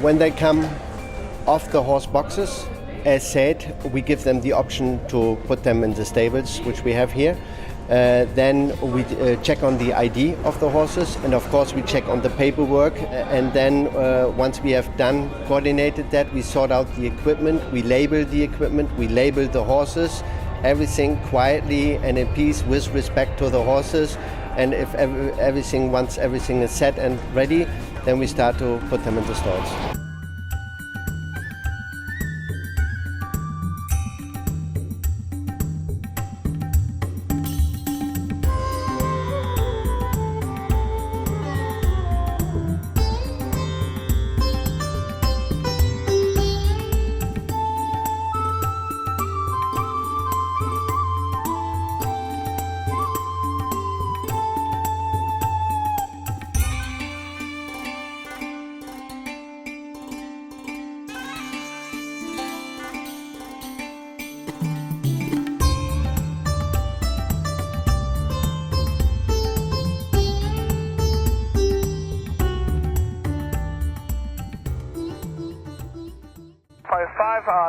When they come off the horse boxes, as said, we give them the option to put them in the stables, which we have here. Then we check on the ID of the horses, and of course we check on the paperwork. And then once we have done, coordinated that, we sort out the equipment, we label the equipment, we label the horses, everything quietly and in peace with respect to the horses. And if once everything is set and ready, then we start to put them in the stalls.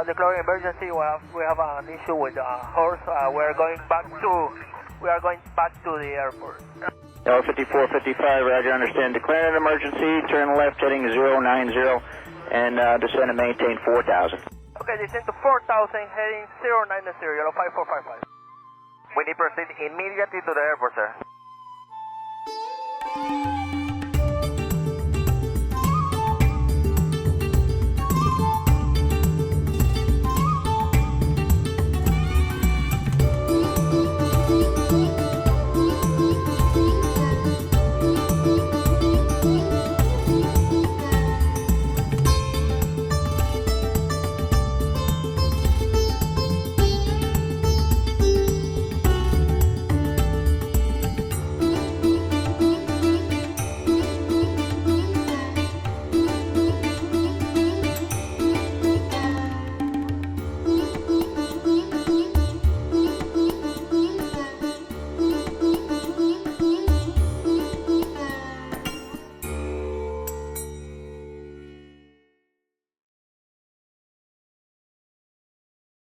Declaring emergency. We have an issue with the horse. We are going back to the airport. 5455, Roger, understand. Declaring an emergency. Turn left, heading 090, and descend and maintain 4000. Okay, descend to 4000, heading 090, 5455. We need to proceed immediately to the airport, sir.